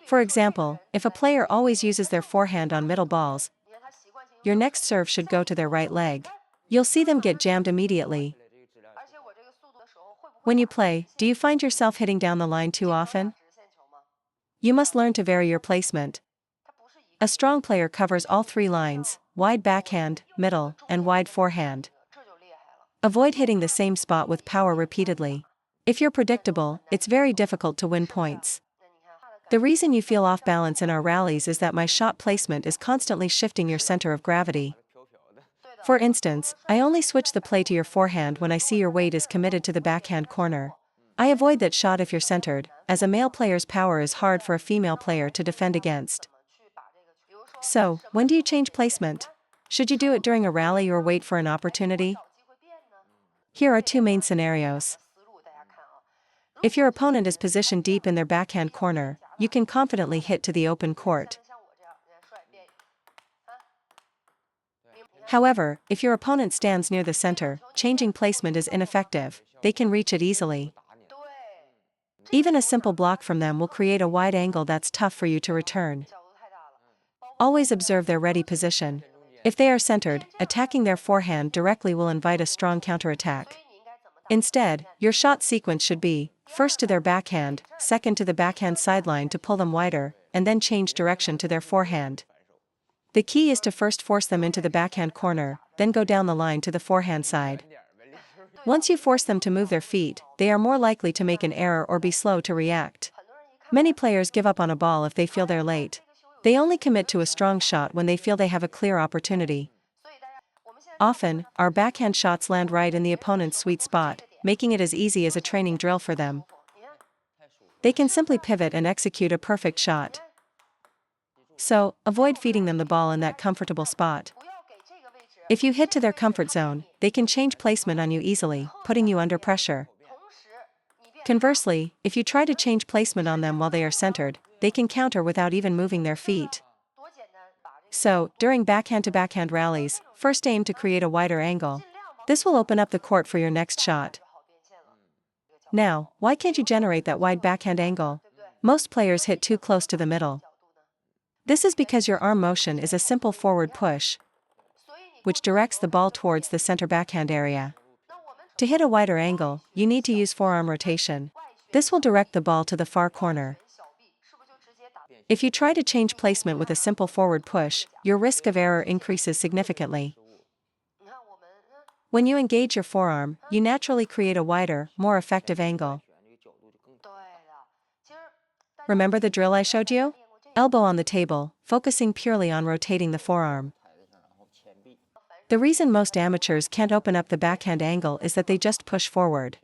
For example, if a player always uses their forehand on middle balls, your next serve should go to their right leg. You'll see them get jammed immediately. When you play, do you find yourself hitting down the line too often? You must learn to vary your placement. A strong player covers all three lines: wide backhand, middle, and wide forehand. Avoid hitting the same spot with power repeatedly. If you're predictable, it's very difficult to win points. The reason you feel off balance in our rallies is that my shot placement is constantly shifting your center of gravity. For instance, I only switch the play to your forehand when I see your weight is committed to the backhand corner. I avoid that shot if you're centered, as a male player's power is hard for a female player to defend against. So, when do you change placement? Should you do it during a rally or wait for an opportunity? Here are two main scenarios. If your opponent is positioned deep in their backhand corner, you can confidently hit to the open court. However, if your opponent stands near the center, changing placement is ineffective. They can reach it easily. Even a simple block from them will create a wide angle that's tough for you to return. Always observe their ready position. If they are centered, attacking their forehand directly will invite a strong counterattack. Instead, your shot sequence should be, first to their backhand, second to the backhand sideline to pull them wider, and then change direction to their forehand. The key is to first force them into the backhand corner, then go down the line to the forehand side. Once you force them to move their feet, they are more likely to make an error or be slow to react. Many players give up on a ball if they feel they're late. They only commit to a strong shot when they feel they have a clear opportunity. Often, our backhand shots land right in the opponent's sweet spot, making it as easy as a training drill for them. They can simply pivot and execute a perfect shot. So, avoid feeding them the ball in that comfortable spot. If you hit to their comfort zone, they can change placement on you easily, putting you under pressure. Conversely, if you try to change placement on them while they are centered, they can counter without even moving their feet. So, during backhand-to-backhand rallies, first aim to create a wider angle. This will open up the court for your next shot. Now, why can't you generate that wide backhand angle? Most players hit too close to the middle. This is because your arm motion is a simple forward push, which directs the ball towards the center backhand area. To hit a wider angle, you need to use forearm rotation. This will direct the ball to the far corner. If you try to change placement with a simple forward push, your risk of error increases significantly. When you engage your forearm, you naturally create a wider, more effective angle. Remember the drill I showed you? Elbow on the table, focusing purely on rotating the forearm. The reason most amateurs can't open up the backhand angle is that they just push forward.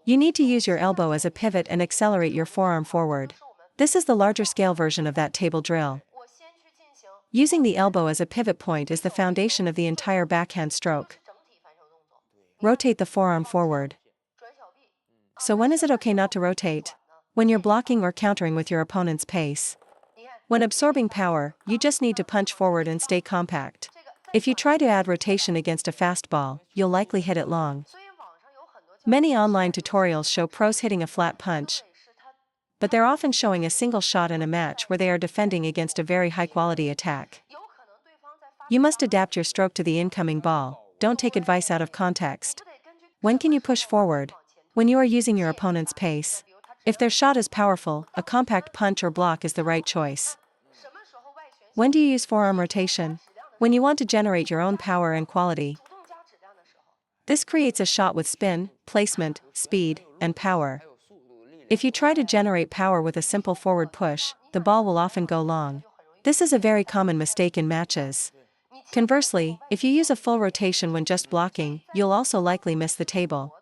You need to use your elbow as a pivot and accelerate your forearm forward. This is the larger scale version of that table drill. Using the elbow as a pivot point is the foundation of the entire backhand stroke. Rotate the forearm forward. So when is it okay not to rotate? When you're blocking or countering with your opponent's pace. When absorbing power, you just need to punch forward and stay compact. If you try to add rotation against a fast ball, you'll likely hit it long. Many online tutorials show pros hitting a flat punch, but they're often showing a single shot in a match where they are defending against a very high-quality attack. You must adapt your stroke to the incoming ball, don't take advice out of context. When can you push forward? When you are using your opponent's pace. If their shot is powerful, a compact punch or block is the right choice. When do you use forearm rotation? When you want to generate your own power and quality. This creates a shot with spin, placement, speed, and power. If you try to generate power with a simple forward push, the ball will often go long. This is a very common mistake in matches. Conversely, if you use a full rotation when just blocking, you'll also likely miss the table.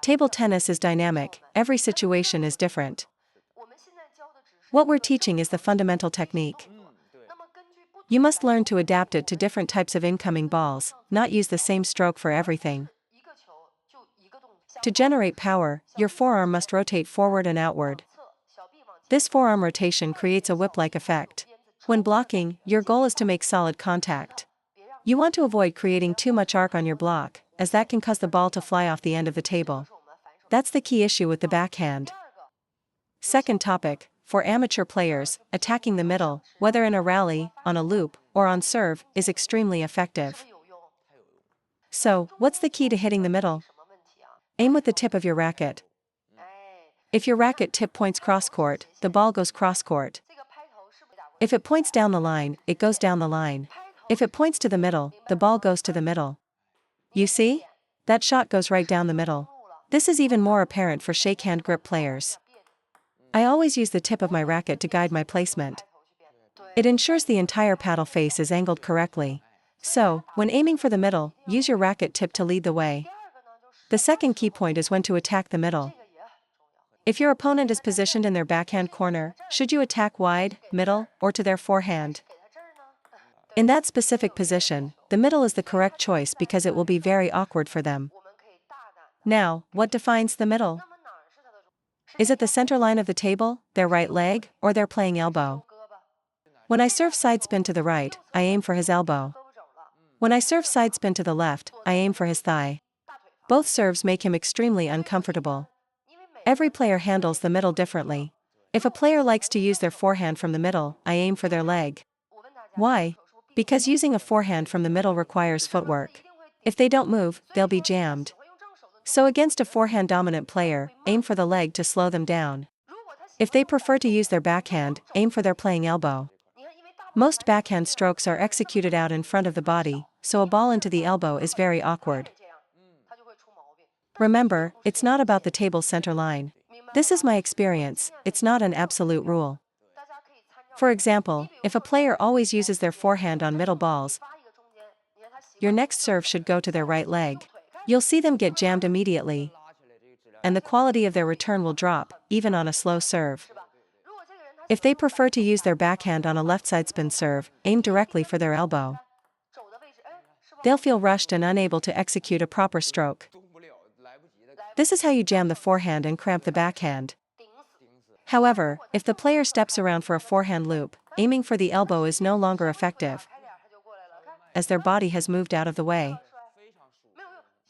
Table tennis is dynamic, every situation is different. What we're teaching is the fundamental technique. You must learn to adapt it to different types of incoming balls, not use the same stroke for everything. To generate power, your forearm must rotate forward and outward. This forearm rotation creates a whip-like effect. When blocking, your goal is to make solid contact. You want to avoid creating too much arc on your block, as that can cause the ball to fly off the end of the table. That's the key issue with the backhand. Second topic, for amateur players, attacking the middle, whether in a rally, on a loop, or on serve, is extremely effective. So, what's the key to hitting the middle? Aim with the tip of your racket. If your racket tip points cross-court, the ball goes cross-court. If it points down the line, it goes down the line. If it points to the middle, the ball goes to the middle. You see? That shot goes right down the middle. This is even more apparent for shakehand grip players. I always use the tip of my racket to guide my placement. It ensures the entire paddle face is angled correctly. So, when aiming for the middle, use your racket tip to lead the way. The second key point is when to attack the middle. If your opponent is positioned in their backhand corner, should you attack wide, middle, or to their forehand? In that specific position, the middle is the correct choice because it will be very awkward for them. Now, what defines the middle? Is it the center line of the table, their right leg, or their playing elbow? When I serve side spin to the right, I aim for his elbow. When I serve side spin to the left, I aim for his thigh. Both serves make him extremely uncomfortable. Every player handles the middle differently. If a player likes to use their forehand from the middle, I aim for their leg. Why? Because using a forehand from the middle requires footwork. If they don't move, they'll be jammed. So against a forehand dominant player, aim for the leg to slow them down. If they prefer to use their backhand, aim for their playing elbow. Most backhand strokes are executed out in front of the body, so a ball into the elbow is very awkward. Remember, it's not about the table's center line. This is my experience, it's not an absolute rule. For example, if a player always uses their forehand on middle balls, your next serve should go to their right leg. You'll see them get jammed immediately, and the quality of their return will drop, even on a slow serve. If they prefer to use their backhand on a left side spin serve, aim directly for their elbow. They'll feel rushed and unable to execute a proper stroke. This is how you jam the forehand and cramp the backhand. However, if the player steps around for a forehand loop, aiming for the elbow is no longer effective, as their body has moved out of the way.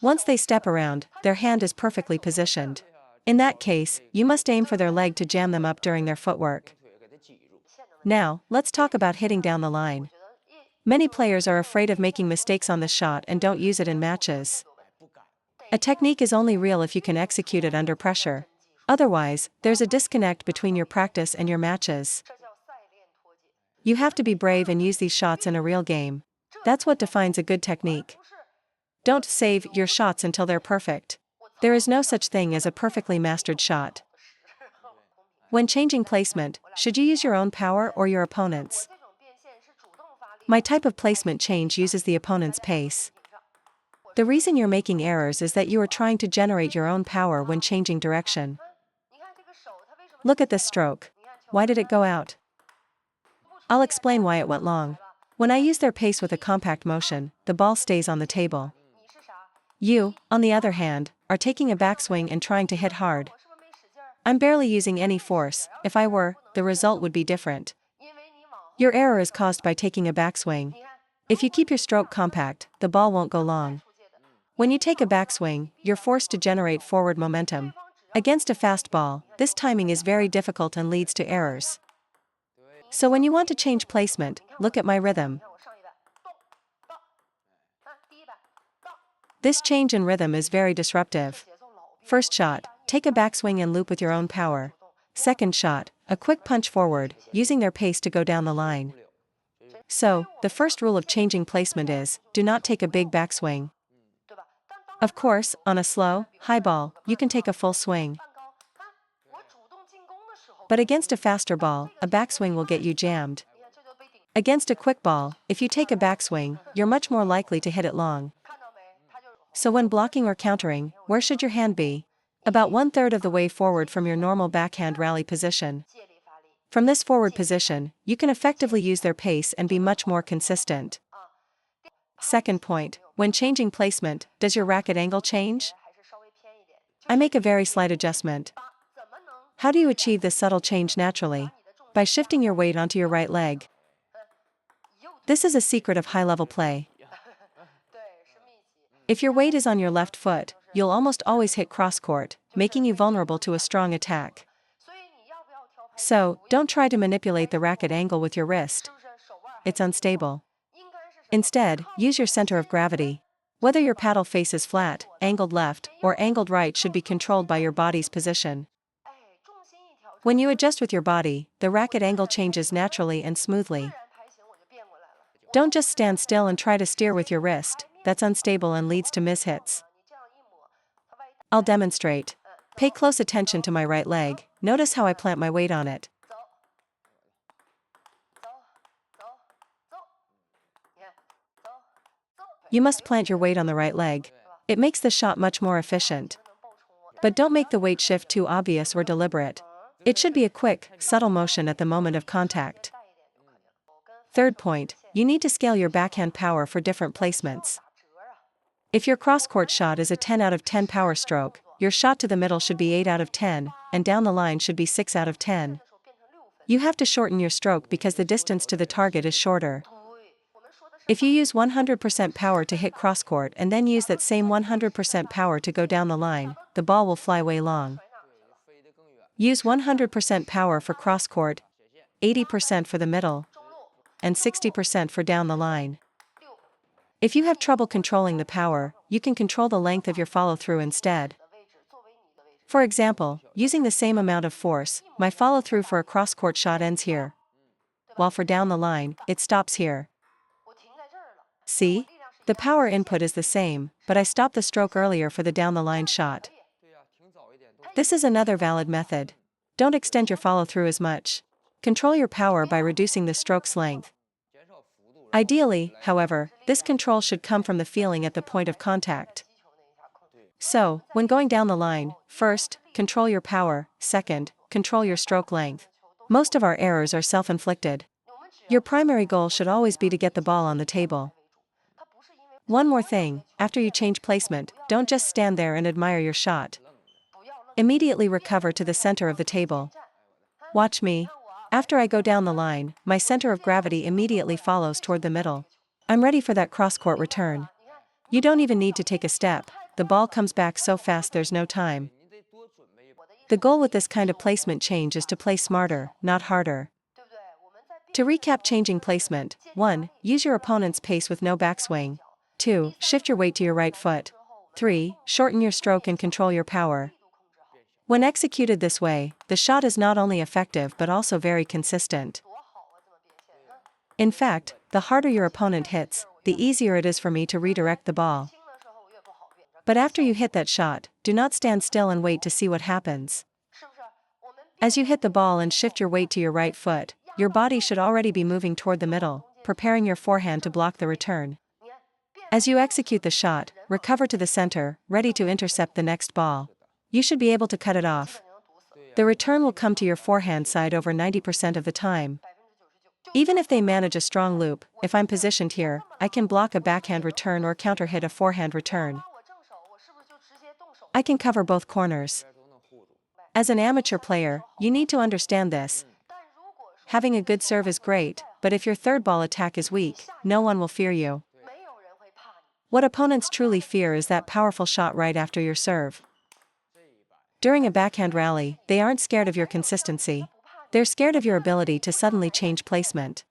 Once they step around, their hand is perfectly positioned. In that case, you must aim for their leg to jam them up during their footwork. Now, let's talk about hitting down the line. Many players are afraid of making mistakes on this shot and don't use it in matches. A technique is only real if you can execute it under pressure. Otherwise, there's a disconnect between your practice and your matches. You have to be brave and use these shots in a real game. That's what defines a good technique. Don't save your shots until they're perfect. There is no such thing as a perfectly mastered shot. When changing placement, should you use your own power or your opponent's? My type of placement change uses the opponent's pace. The reason you're making errors is that you are trying to generate your own power when changing direction. Look at this stroke. Why did it go out? I'll explain why it went long. When I use their pace with a compact motion, the ball stays on the table. You, on the other hand, are taking a backswing and trying to hit hard. I'm barely using any force. If I were, the result would be different. Your error is caused by taking a backswing. If you keep your stroke compact, the ball won't go long. When you take a backswing, you're forced to generate forward momentum. Against a fast ball, this timing is very difficult and leads to errors. So when you want to change placement, look at my rhythm. This change in rhythm is very disruptive. First shot, take a backswing and loop with your own power. Second shot, a quick punch forward, using their pace to go down the line. So, the first rule of changing placement is, do not take a big backswing. Of course, on a slow, high ball, you can take a full swing. But against a faster ball, a backswing will get you jammed. Against a quick ball, if you take a backswing, you're much more likely to hit it long. So when blocking or countering, where should your hand be? About 1/3 of the way forward from your normal backhand rally position. From this forward position, you can effectively use their pace and be much more consistent. Second point, when changing placement, does your racket angle change? I make a very slight adjustment. How do you achieve this subtle change naturally? By shifting your weight onto your right leg. This is a secret of high-level play. If your weight is on your left foot, you'll almost always hit cross-court, making you vulnerable to a strong attack. So, don't try to manipulate the racket angle with your wrist. It's unstable. Instead, use your center of gravity. Whether your paddle faces flat, angled left, or angled right should be controlled by your body's position. When you adjust with your body, the racket angle changes naturally and smoothly. Don't just stand still and try to steer with your wrist, that's unstable and leads to mishits. I'll demonstrate. Pay close attention to my right leg, notice how I plant my weight on it. You must plant your weight on the right leg. It makes the shot much more efficient. But don't make the weight shift too obvious or deliberate. It should be a quick, subtle motion at the moment of contact. Third point, you need to scale your backhand power for different placements. If your cross-court shot is a 10 out of 10 power stroke, your shot to the middle should be 8 out of 10, and down the line should be 6 out of 10. You have to shorten your stroke because the distance to the target is shorter. If you use 100% power to hit cross-court and then use that same 100% power to go down the line, the ball will fly way long. Use 100% power for cross-court, 80% for the middle, and 60% for down the line. If you have trouble controlling the power, you can control the length of your follow-through instead. For example, using the same amount of force, my follow-through for a cross-court shot ends here, while for down the line, it stops here. See? The power input is the same, but I stopped the stroke earlier for the down-the-line shot. This is another valid method. Don't extend your follow-through as much. Control your power by reducing the stroke's length. Ideally, however, this control should come from the feeling at the point of contact. So, when going down the line, first, control your power, second, control your stroke length. Most of our errors are self-inflicted. Your primary goal should always be to get the ball on the table. One more thing, after you change placement, don't just stand there and admire your shot. Immediately recover to the center of the table. Watch me. After I go down the line, my center of gravity immediately follows toward the middle. I'm ready for that cross-court return. You don't even need to take a step, the ball comes back so fast there's no time. The goal with this kind of placement change is to play smarter, not harder. To recap changing placement, 1. Use your opponent's pace with no backswing. 2. Shift your weight to your right foot. 3. Shorten your stroke and control your power. When executed this way, the shot is not only effective but also very consistent. In fact, the harder your opponent hits, the easier it is for me to redirect the ball. But after you hit that shot, do not stand still and wait to see what happens. As you hit the ball and shift your weight to your right foot, your body should already be moving toward the middle, preparing your forehand to block the return. As you execute the shot, recover to the center, ready to intercept the next ball. You should be able to cut it off. The return will come to your forehand side over 90% of the time. Even if they manage a strong loop, if I'm positioned here, I can block a backhand return or counter-hit a forehand return. I can cover both corners. As an amateur player, you need to understand this. Having a good serve is great, but if your third ball attack is weak, no one will fear you. What opponents truly fear is that powerful shot right after your serve. During a backhand rally, they aren't scared of your consistency. They're scared of your ability to suddenly change placement.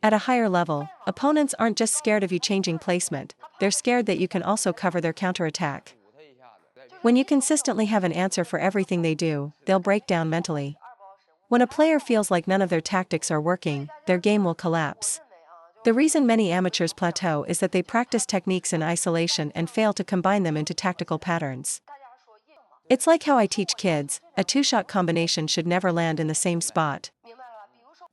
At a higher level, opponents aren't just scared of you changing placement, they're scared that you can also cover their counterattack. When you consistently have an answer for everything they do, they'll break down mentally. When a player feels like none of their tactics are working, their game will collapse. The reason many amateurs plateau is that they practice techniques in isolation and fail to combine them into tactical patterns. It's like how I teach kids, a two-shot combination should never land in the same spot.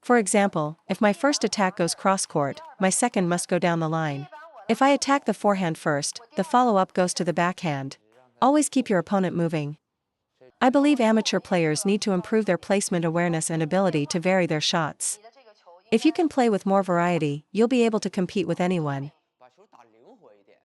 For example, if my first attack goes cross-court, my second must go down the line. If I attack the forehand first, the follow-up goes to the backhand. Always keep your opponent moving. I believe amateur players need to improve their placement awareness and ability to vary their shots. If you can play with more variety, you'll be able to compete with anyone.